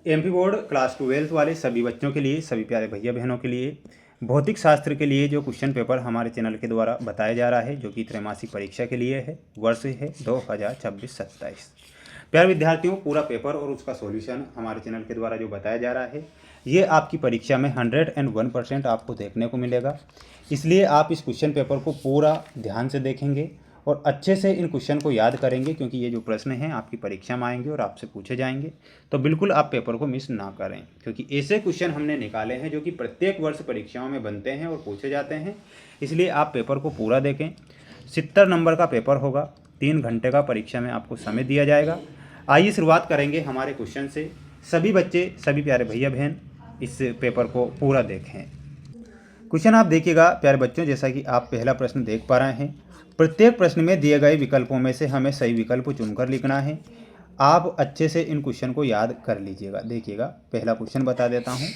MP board class 12th वाले सभी बच्चों के लिए, सभी प्यारे भैया बहनों के लिए भौतिक शास्त्र के लिए जो क्वेश्चन पेपर हमारे चैनल के द्वारा बताया जा रहा है, जो कि त्रैमासिक परीक्षा के लिए है, वर्ष है 2026-27। प्यारे विद्यार्थियों, पूरा पेपर और उसका सॉल्यूशन हमारे चैनल के द्वारा जो बताया जा रहा है, ये आपकी परीक्षा में 101% आपको देखने को मिलेगा। इसलिए आप इस क्वेश्चन पेपर को पूरा ध्यान से देखेंगे और अच्छे से इन क्वेश्चन को याद करेंगे, क्योंकि ये जो प्रश्न हैं आपकी परीक्षा में आएंगे और आपसे पूछे जाएंगे। तो बिल्कुल आप पेपर को मिस ना करें, क्योंकि ऐसे क्वेश्चन हमने निकाले हैं जो कि प्रत्येक वर्ष परीक्षाओं में बनते हैं और पूछे जाते हैं। इसलिए आप पेपर को पूरा देखें। 70 नंबर का पेपर होगा, 3 घंटे का परीक्षा में आपको समय दिया जाएगा। आइए शुरुआत करेंगे हमारे क्वेश्चन से। सभी बच्चे, सभी प्यारे भैया बहन इस पेपर को पूरा देखें। क्वेश्चन आप देखिएगा प्यारे बच्चों, जैसा कि आप पहला प्रश्न देख पा रहे हैं। प्रत्येक प्रश्न में दिए गए विकल्पों में से हमें सही विकल्प चुनकर लिखना है। आप अच्छे से इन क्वेश्चन को याद कर लीजिएगा। देखिएगा, पहला क्वेश्चन बता देता हूँ।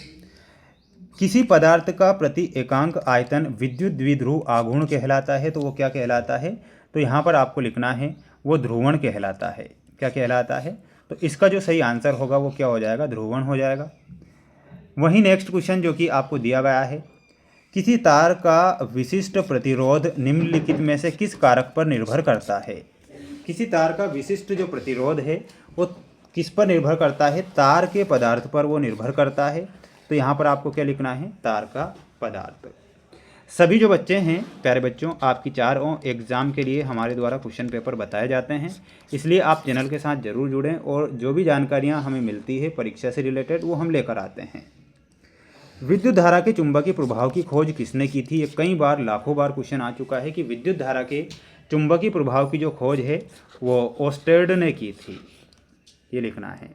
किसी पदार्थ का प्रति एकांक आयतन विद्युत द्विध्रुव आघूर्ण कहलाता है, तो वो क्या कहलाता है? तो यहाँ पर आपको लिखना है वो ध्रुवण कहलाता है। क्या कहलाता है? तो इसका जो सही आंसर होगा वो क्या हो जाएगा? ध्रुवण हो जाएगा। वहीं नेक्स्ट क्वेश्चन जो कि आपको दिया गया है, किसी तार का विशिष्ट प्रतिरोध निम्नलिखित में से किस कारक पर निर्भर करता है? किसी तार का विशिष्ट जो प्रतिरोध है वो किस पर निर्भर करता है? तार के पदार्थ पर वो निर्भर करता है। तो यहाँ पर आपको क्या लिखना है? तार का पदार्थ। सभी जो बच्चे हैं प्यारे बच्चों, आपकी चारों एग्ज़ाम के लिए हमारे द्वारा क्वेश्चन पेपर बताए जाते हैं, इसलिए आप चैनल के साथ ज़रूर जुड़ें और जो भी जानकारियाँ हमें मिलती है परीक्षा से रिलेटेड वो हम लेकर आते हैं। विद्युत धारा के चुंबकीय प्रभाव की खोज किसने की थी? ये कई बार, लाखों बार क्वेश्चन आ चुका है कि विद्युत धारा के चुंबकीय प्रभाव की जो खोज है वो ओस्टेड ने की थी। ये लिखना है।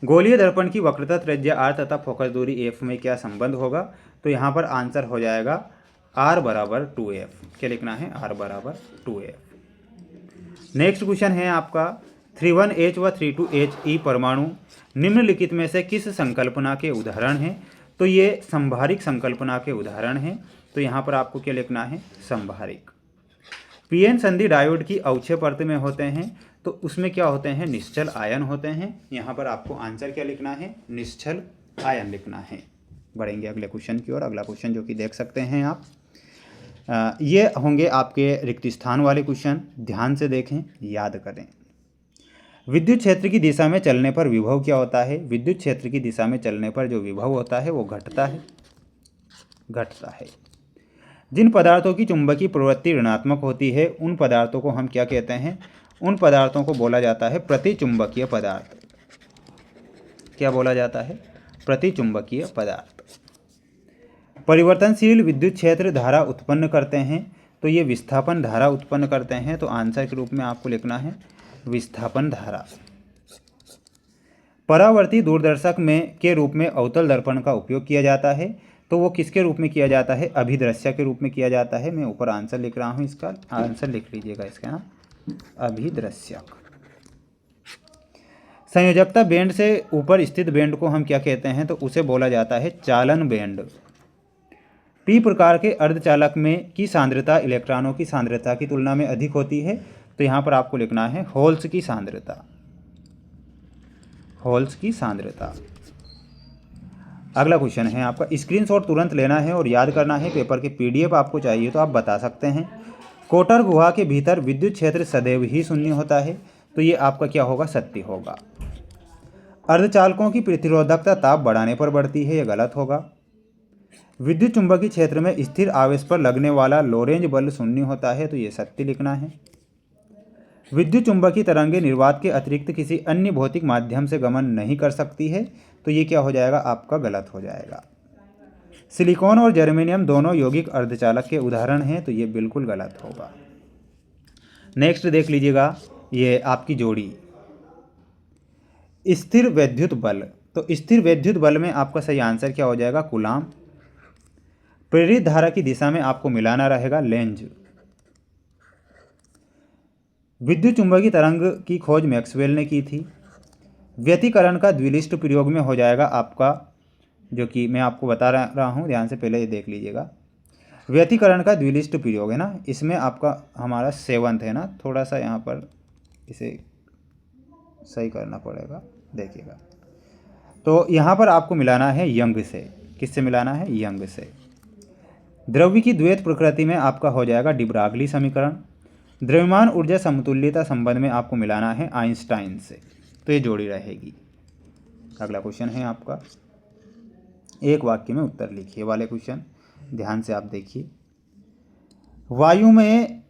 गोलीय दर्पण की वक्रता त्रिज्या r तथा फोकस दूरी f में क्या संबंध होगा? तो यहाँ पर आंसर हो जाएगा r बराबर 2f। क्या लिखना है? r बराबर 2f। नेक्स्ट क्वेश्चन है आपका, 31H व 32He परमाणु निम्नलिखित में से किस संकल्पना के उदाहरण हैं? तो ये संभारिक संकल्पना के उदाहरण हैं। तो यहाँ पर आपको क्या लिखना है? संभारिक। पीएन संधि डायोड की अवक्षय परत में होते हैं, तो उसमें क्या होते हैं? निश्चल आयन होते हैं। यहाँ पर आपको आंसर क्या लिखना है? निश्चल आयन लिखना है। बढ़ेंगे अगले क्वेश्चन की ओर। अगला क्वेश्चन जो कि देख सकते हैं आप, ये होंगे आपके रिक्त स्थान वाले क्वेश्चन। ध्यान से देखें, याद करें। विद्युत क्षेत्र की दिशा में चलने पर विभव क्या होता है? विद्युत क्षेत्र की दिशा में चलने पर जो विभव होता है वो घटता है। जिन पदार्थों की चुंबकीय प्रवृत्ति ऋणात्मक होती है उन पदार्थों को हम क्या कहते हैं? उन पदार्थों को बोला जाता है प्रतिचुंबकीय पदार्थ। क्या बोला जाता है? प्रतिचुंबकीय पदार्थ। परिवर्तनशील विद्युत क्षेत्र धारा उत्पन्न करते हैं, तो ये विस्थापन धारा उत्पन्न करते हैं। तो आंसर के रूप में आपको लिखना है विस्थापन धारा। परावर्ती दूरदर्शक में के रूप में अवतल दर्पण का उपयोग किया जाता है, तो वो किसके रूप में किया जाता है? अभिदृश्य के रूप में किया जाता है। मैं ऊपर आंसर लिख रहा हूँ, इसका आंसर लिख लीजिएगा इसका ना, अभिदृश्यक। संयोजकता बैंड से ऊपर स्थित बैंड को हम क्या कहते हैं? तो उसे बोला जाता है चालन बैंड। पी प्रकार के अर्धचालक में की सांद्रता इलेक्ट्रॉनों की सांद्रता की तुलना में अधिक होती है, तो यहाँ पर आपको लिखना है होल्स की सांद्रता। होल्स की सांद्रता। अगला क्वेश्चन है आपका, स्क्रीनशॉट तुरंत लेना है और याद करना है। पेपर के पीडीएफ आपको चाहिए तो आप बता सकते हैं। कोटर गुहा के भीतर विद्युत क्षेत्र सदैव ही शून्य होता है, तो ये आपका क्या होगा? सत्य होगा। अर्धचालकों की प्रतिरोधकता ताप बढ़ाने पर बढ़ती है, यह गलत होगा। विद्युत चुंबकीय क्षेत्र में स्थिर आवेश पर लगने वाला लोरेंज बल शून्य होता है, तो ये सत्य लिखना है। विद्युत चुंबकीय तरंगें निर्वात के अतिरिक्त किसी अन्य भौतिक माध्यम से गमन नहीं कर सकती है, तो ये क्या हो जाएगा? आपका गलत हो जाएगा। सिलिकॉन और जर्मेनियम दोनों यौगिक अर्धचालक के उदाहरण हैं, तो ये बिल्कुल गलत होगा। नेक्स्ट देख लीजिएगा, ये आपकी जोड़ी स्थिर वैद्युत बल। तो स्थिर वैद्युत बल में आपका सही आंसर क्या हो जाएगा? कूलाम। प्रेरित धारा की दिशा में आपको मिलाना रहेगा लेंज। विद्युत चुंबकीय तरंग की खोज मैक्सवेल ने की थी। व्यतिकरण का द्विलिष्ट प्रयोग में हो जाएगा आपका, जो कि मैं आपको बता रहा हूँ, ध्यान से पहले ये देख लीजिएगा। व्यतिकरण का द्विलिष्ट प्रयोग है ना, इसमें आपका हमारा 7th है ना, थोड़ा सा यहाँ पर इसे सही करना पड़ेगा। देखिएगा। तो यहाँ पर आपको मिलाना है यंग से। किससे मिलाना है? यंग से। द्रव्य की द्वैत प्रकृति में आपका हो जाएगा डिब्रागली समीकरण। द्रव्यमान ऊर्जा समतुल्यता संबंध में आपको मिलाना है आइंस्टाइन से। तो ये जोड़ी रहेगी। अगला क्वेश्चन है आपका, एक वाक्य में उत्तर लिखिए वाले क्वेश्चन, ध्यान से आप देखिए। वायु में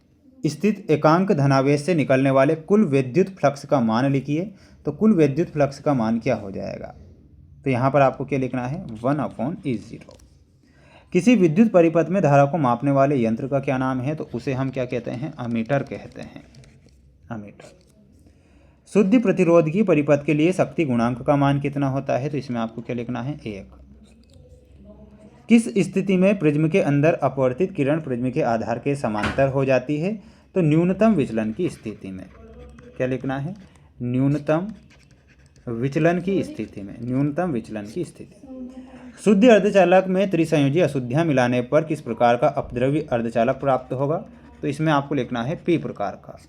स्थित एकांक धनावेश से निकलने वाले कुल विद्युत फ्लक्स का मान लिखिए। तो कुल विद्युत फ्लक्स का मान क्या हो जाएगा? तो यहाँ पर आपको क्या लिखना है? 1/E0। किसी विद्युत परिपथ में धारा को मापने वाले यंत्र का क्या नाम है? तो उसे हम क्या कहते हैं? अमीटर कहते हैं, अमीटर। शुद्ध प्रतिरोध की परिपथ के लिए शक्ति गुणांक का मान कितना होता है? तो इसमें आपको क्या लिखना है? 1। किस स्थिति में प्रिज्म के अंदर अपवर्तित किरण प्रिज्म के आधार के समांतर हो जाती है? तो न्यूनतम विचलन की स्थिति में। क्या लिखना है? न्यूनतम विचलन की स्थिति में, न्यूनतम विचलन की स्थिति। शुद्ध अर्धचालक में त्रिसंयोजी अशुद्धियां मिलाने पर किस प्रकार का अपद्रव्य अर्धचालक प्राप्त होगा? तो इसमें आपको लिखना है पी प्रकार का,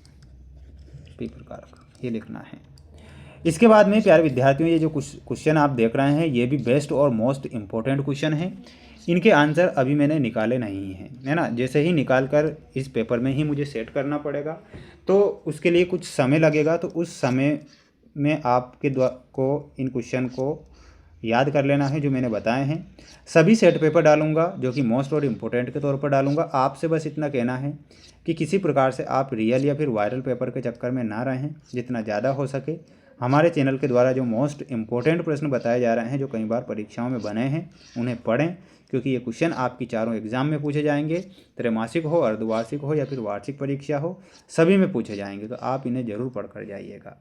पी प्रकार का, ये लिखना है। इसके बाद में प्यारे विद्यार्थियों, ये जो क्वेश्चन आप देख रहे हैं ये भी बेस्ट और मोस्ट इम्पोर्टेंट क्वेश्चन है। इनके आंसर अभी मैंने निकाले नहीं हैं, है ना। जैसे ही निकाल कर इस पेपर में ही मुझे सेट करना पड़ेगा, तो उसके लिए कुछ समय लगेगा। तो उस समय में आपके को इन क्वेश्चन को याद कर लेना है जो मैंने बताए हैं। सभी सेट पेपर डालूंगा जो कि मोस्ट और इम्पोर्टेंट के तौर पर डालूंगा। आपसे बस इतना कहना है कि किसी प्रकार से आप रियल या फिर वायरल पेपर के चक्कर में ना रहें। जितना ज़्यादा हो सके हमारे चैनल के द्वारा जो मोस्ट इम्पोर्टेंट प्रश्न बताए जा रहे हैं, जो कई बार परीक्षाओं में बने हैं, उन्हें पढ़ें, क्योंकि ये क्वेश्चन आपकी चारों एग्जाम में पूछे जाएंगे। त्रैमासिक हो, अर्धवार्षिक हो या फिर वार्षिक परीक्षा हो, सभी में पूछे जाएंगे। तो आप इन्हें ज़रूर पढ़ कर जाइएगा।